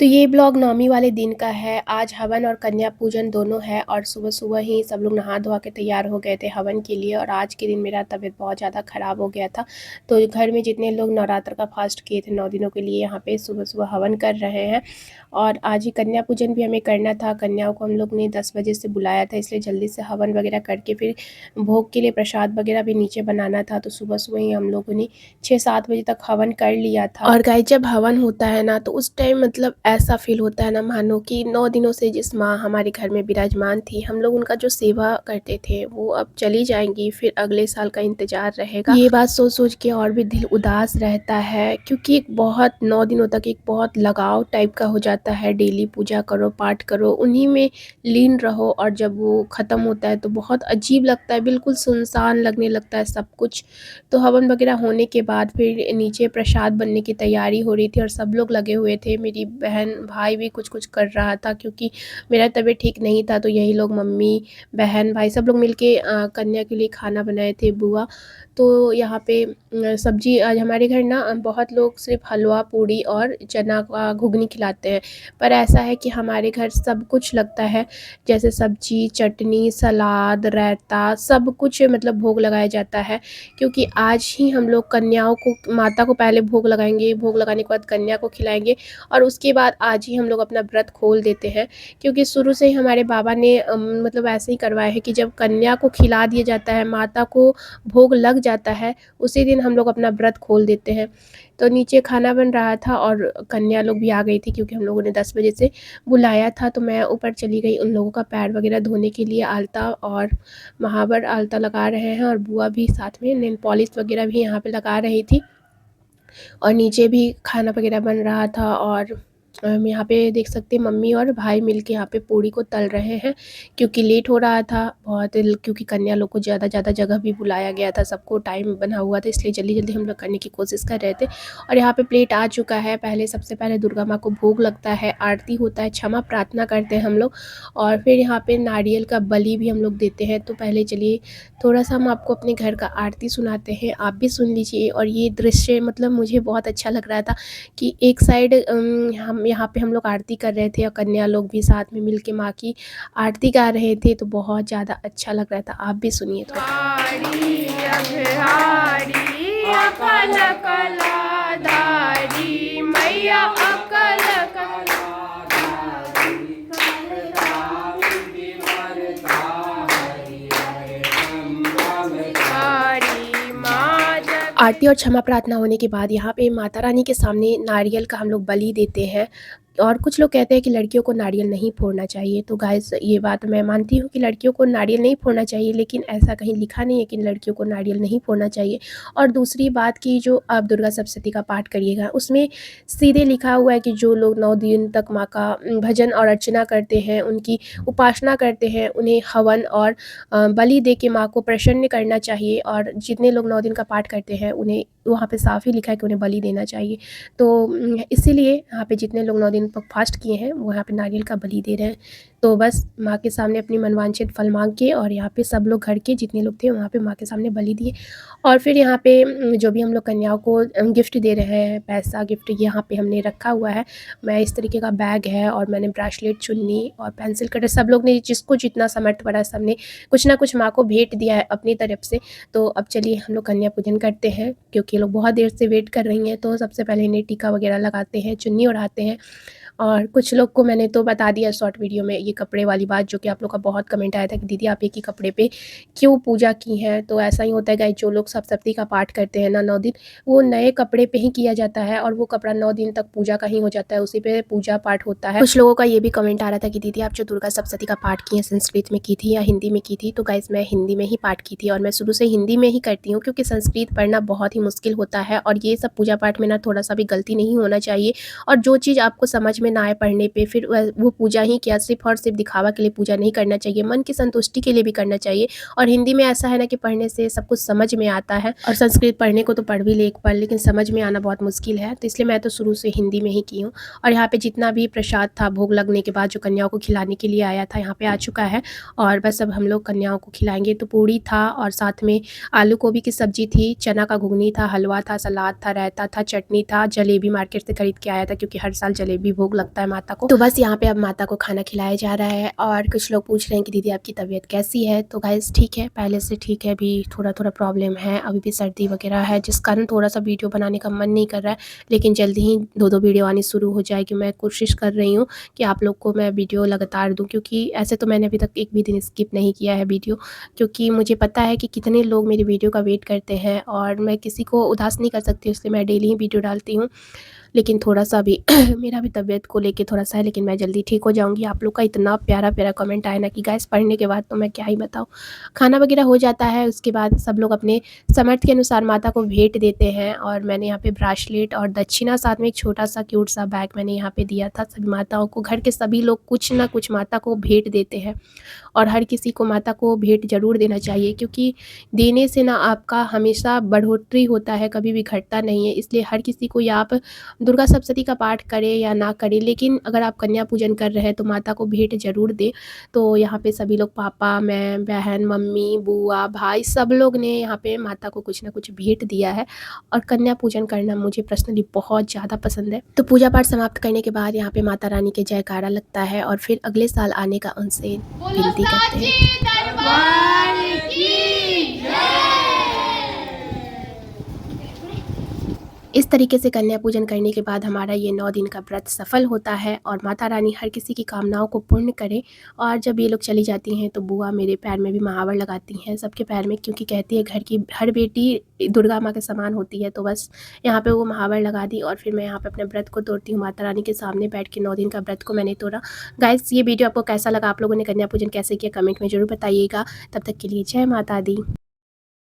तो ये ब्लॉग नवमी वाले दिन का है। आज हवन और कन्या पूजन दोनों है और सुबह-सुबह ही सब लोग नहा धोवा के तैयार हो गए थे हवन के लिए। और आज के दिन मेरा तबीयत बहुत ज़्यादा ख़राब हो गया था। तो घर में जितने लोग नवरात्र का फास्ट किए थे 9 दिनों के लिए यहाँ पे सुबह-सुबह हवन कर रहे हैं। और आज ही कन्या पूजन भी हमें करना था। कन्याओं को हम लोग ने 10 बजे से बुलाया था, इसलिए जल्दी से हवन वगैरह करके फिर भोग के लिए प्रसाद वगैरह भी नीचे बनाना था। तो सुबह-सुबह ही हम लोगों ने 6-7 बजे तक हवन कर लिया था। और गाइस, जब हवन होता है ना तो उस टाइम मतलब ऐसा फ़ील होता है ना, मानो कि 9 दिनों से जिस माँ हमारे घर में विराजमान थी, हम लोग उनका जो सेवा करते थे वो अब चली जाएँगी, फिर अगले साल का इंतज़ार रहेगा। ये बात सोच-सोच के और भी दिल उदास रहता है, क्योंकि एक बहुत 9 दिनों तक एक बहुत लगाव टाइप का हो जाता है। डेली पूजा करो, पाठ करो, उन्हीं में लीन रहो, और जब वो ख़त्म होता है तो बहुत अजीब लगता है, बिल्कुल सुनसान लगने लगता है सब कुछ। तो हवन वगैरह होने के बाद फिर नीचे प्रसाद बनने की तैयारी हो रही थी और सब लोग लगे हुए थे। मेरी बहन भाई भी कुछ-कुछ कर रहा था, क्योंकि मेरा तबीयत ठीक नहीं था। तो यही लोग मम्मी, बहन, भाई सब लोग मिलके कन्या के लिए खाना बनाए थे बुआ। तो यहाँ पे सब्ज़ी आज हमारे घर ना बहुत लोग सिर्फ़ हलवा, पूड़ी और चना का घुगनी खिलाते हैं। पर ऐसा है कि हमारे घर सब कुछ लगता है, जैसे सब्ज़ी, चटनी, सलाद, रायता, सब कुछ मतलब भोग लगाया जाता है। क्योंकि आज ही हम लोग कन्याओं को, माता को पहले भोग लगाएँगे, भोग लगाने के बाद कन्या को खिलाएँगे और उसके बाद आज ही हम लोग अपना व्रत खोल देते हैं। क्योंकि शुरू से ही हमारे बाबा ने मतलब ऐसे ही करवाया है कि जब कन्या को खिला दिया जाता है, माता को भोग लग जाता है, उसी दिन हम लोग अपना व्रत खोल देते हैं। तो नीचे खाना बन रहा था और कन्या लोग भी आ गई थी, क्योंकि हम लोगों ने 10 बजे से बुलाया था। तो मैं ऊपर चली गई उन लोगों का पैर वगैरह धोने के लिए। आलता और महावर आलता लगा रहे हैं और बुआ भी साथ में नेल पॉलिश वगैरह भी यहाँ पे लगा रही थी। और नीचे भी खाना वगैरह बन रहा था। और यहाँ पे देख सकते हैं मम्मी और भाई मिलके यहाँ पे पूड़ी को तल रहे हैं, क्योंकि लेट हो रहा था बहुत। क्योंकि कन्या लोग को ज़्यादा जगह भी बुलाया गया था, सबको टाइम बना हुआ था, इसलिए जल्दी हम लोग करने की कोशिश कर रहे थे। और यहाँ पे प्लेट आ चुका है। पहले सबसे पहले दुर्गा माँ को भोग लगता है, आरती होता है, क्षमा प्रार्थना करते हैं हम लोग, और फिर यहाँ पे नारियल का बलि भी हम लोग देते हैं। तो पहले चलिए थोड़ा-सा हम आपको अपने घर का आरती सुनाते हैं, आप भी सुन लीजिए। और ये दृश्य मतलब मुझे बहुत अच्छा लग रहा था कि एक साइड हम यहाँ पे हम लोग आरती कर रहे थे और कन्या लोग भी साथ में मिल के माँ की आरती गा रहे थे, तो बहुत ज़्यादा अच्छा लग रहा था। आप भी सुनिए थोड़ा। वाड़ी अघाड़ी अकल कलाधारी मैया अकल कलाधारी माँ जग। आरती और क्षमा प्रार्थना होने के बाद यहाँ पे माता रानी के सामने नारियल का हम लोग बलि देते हैं। और कुछ लोग कहते हैं कि लड़कियों को नारियल नहीं फोड़ना चाहिए। तो गाइस, ये बात मैं मानती हूँ कि लड़कियों को नारियल नहीं फोड़ना चाहिए, लेकिन ऐसा कहीं लिखा नहीं है कि लड़कियों को नारियल नहीं फोड़ना चाहिए। और दूसरी बात कि जो आप दुर्गा सप्तशती का पाठ करिएगा, उसमें सीधे लिखा हुआ है कि जो लोग 9 दिन तक माँ का भजन और अर्चना करते हैं, उनकी उपासना करते हैं, उन्हें हवन और बलि दे के माँ को प्रसन्न करना चाहिए। और जितने लोग 9 दिन का पाठ करते हैं, उन्हें वहाँ पे साफ ही लिखा है कि उन्हें बलि देना चाहिए। तो इसीलिए यहाँ पे जितने लोग 9 दिन तक फास्ट किए हैं, वो यहाँ पे नारियल का बलि दे रहे हैं। तो बस माँ के सामने अपनी मनवांछित फल मांग के, और यहाँ पे सब लोग घर के जितने लोग थे वहाँ पे माँ के सामने बलि दिए। और फिर यहाँ पे जो भी हम लोग कन्याओं को गिफ्ट दे रहे हैं, पैसा गिफ्ट यहाँ पे हमने रखा हुआ है। मैं इस तरीके का बैग है, और मैंने ब्रेसलेट, चुन्नी और पेंसिल कटर, सब लोग ने जिसको जितना सामर्थ्य पड़ा सबने कुछ ना कुछ माँ को भेंट दिया है अपनी तरफ से। तो अब चलिए हम लोग कन्या पूजन करते हैं, क्योंकि ये लोग बहुत देर से वेट कर रही हैं। तो सबसे पहले इन्हें टीका वगैरह लगाते हैं, चुन्नी ओढ़ाते हैं। और कुछ लोग को मैंने तो बता दिया शॉर्ट वीडियो में ये कपड़े वाली बात, जो कि आप लोग का बहुत कमेंट आया था कि दीदी आप एक ही कपड़े पे क्यों पूजा की हैं। तो ऐसा ही होता है गाइस, जो लोग सप्तशती का पाठ करते हैं ना 9 दिन, वो नए कपड़े पे ही किया जाता है, और वो कपड़ा 9 दिन तक पूजा का ही हो जाता है, उसी पे पूजा पाठ होता है। कुछ लोगों का ये भी कमेंट आ रहा था कि दीदी आप जो दुर्गा सप्तशती का पाठ की हैं, संस्कृत में की थी या हिंदी में की थी। तो गाइस, मैं हिंदी में ही पाठ की थी, और मैं शुरू से हिंदी में ही करती हूँ, क्योंकि संस्कृत पढ़ना बहुत ही मुश्किल होता है। और ये सब पूजा पाठ में ना थोड़ा सा भी गलती नहीं होना चाहिए। और जो चीज़ आपको समझ में ना आए पढ़ने पे, फिर वो पूजा ही क्या, सिर्फ और सिर्फ दिखावा के लिए पूजा नहीं करना चाहिए, मन की संतुष्टि के लिए भी करना चाहिए। और हिंदी में ऐसा है ना कि पढ़ने से सब कुछ समझ में आता है, और संस्कृत पढ़ने को तो पढ़ भी ले एक पढ़, लेकिन समझ में आना बहुत मुश्किल है। तो इसलिए मैं तो शुरू से हिंदी में ही की हूँ। और यहाँ पे जितना भी प्रसाद था भोग लगने के बाद जो कन्याओं को खिलाने के लिए आया था, यहाँ पे आ चुका है। और बस अब हम लोग कन्याओं को खिलाएंगे। तो पूड़ी था, और साथ में आलू गोभी की सब्जी थी, चना का घुगनी था, हलवा था, सलाद था, रायता था, चटनी था, जलेबी मार्केट से खरीद के आया था, क्योंकि हर साल जलेबी भोग भोग लगता है माता को। तो बस यहाँ पे अब माता को खाना खिलाया जा रहा है और कुछ लोग पूछ रहे हैं कि दीदी आपकी तबीयत कैसी है। तो गाइस ठीक है, पहले से ठीक है, अभी थोड़ा थोड़ा प्रॉब्लम है, अभी भी सर्दी वगैरह है जिस कारण थोड़ा सा वीडियो बनाने का मन नहीं कर रहा है, लेकिन जल्दी ही 2-2 वीडियो आनी शुरू हो जाएगी। मैं कोशिश कर रही हूँ कि आप लोग को मैं वीडियो लगातार दूँ, क्योंकि ऐसे तो मैंने अभी तक एक भी दिन स्किप नहीं किया है वीडियो, क्योंकि मुझे पता है कि कितने लोग मेरी वीडियो का वेट करते हैं और मैं किसी को उदास नहीं कर सकती, इसलिए मैं डेली ही वीडियो डालती हूँ। लेकिन थोड़ा-सा अभी मेरा भी तबीयत को लेके थोड़ा-सा है, लेकिन मैं जल्दी ठीक हो जाऊँगी। आप लोग का इतना प्यारा-प्यारा कमेंट आया ना कि गाइस पढ़ने के बाद तो मैं क्या ही बताऊँ। खाना वगैरह हो जाता है, उसके बाद सब लोग अपने सामर्थ्य के अनुसार माता को भेंट देते हैं और मैंने यहाँ पे ब्रासलेट और दक्षिणा, साथ में एक छोटा-सा क्यूट सा बैग मैंने यहाँ पे दिया था सभी माताओं को। घर के सभी लोग कुछ ना कुछ माता को भेंट देते हैं और हर किसी को माता को भेंट ज़रूर देना चाहिए, क्योंकि देने से ना आपका हमेशा बढ़ोतरी होता है, कभी भी घटता नहीं है। इसलिए हर किसी को, या आप दुर्गा सप्तशती का पाठ करें या ना करें, लेकिन अगर आप कन्या पूजन कर रहे हैं तो माता को भेंट ज़रूर दें। तो यहाँ पे सभी लोग, पापा, मैं, बहन, मम्मी, बुआ, भाई, सब लोग ने यहाँ पे माता को कुछ ना कुछ भेंट दिया है और कन्या पूजन करना मुझे पर्सनली बहुत ज़्यादा पसंद है। तो पूजा पाठ समाप्त करने के बाद यहाँ पे माता रानी के जयकारा लगता है और फिर अगले साल आने का उनसे विनती करते हैं। दरबार की इस तरीके से कन्या पूजन करने के बाद हमारा ये 9 दिन का व्रत सफल होता है और माता रानी हर किसी की कामनाओं को पूर्ण करे। और जब ये लोग चली जाती हैं तो बुआ मेरे पैर में भी महावर लगाती हैं, सबके पैर में, क्योंकि कहती है घर की हर बेटी दुर्गा माँ के समान होती है। तो बस यहाँ पे वो महावर लगा दी और फिर मैं यहाँ पे अपने व्रत को तोड़ती हूँ। माता रानी के सामने बैठ के 9 दिन का व्रत को मैंने तोड़ा। गाइस ये वीडियो आपको कैसा लगा, आप लोगों ने कन्या पूजन कैसे किया, कमेंट में ज़रूर बताइएगा। तब तक के लिए जय माता दी।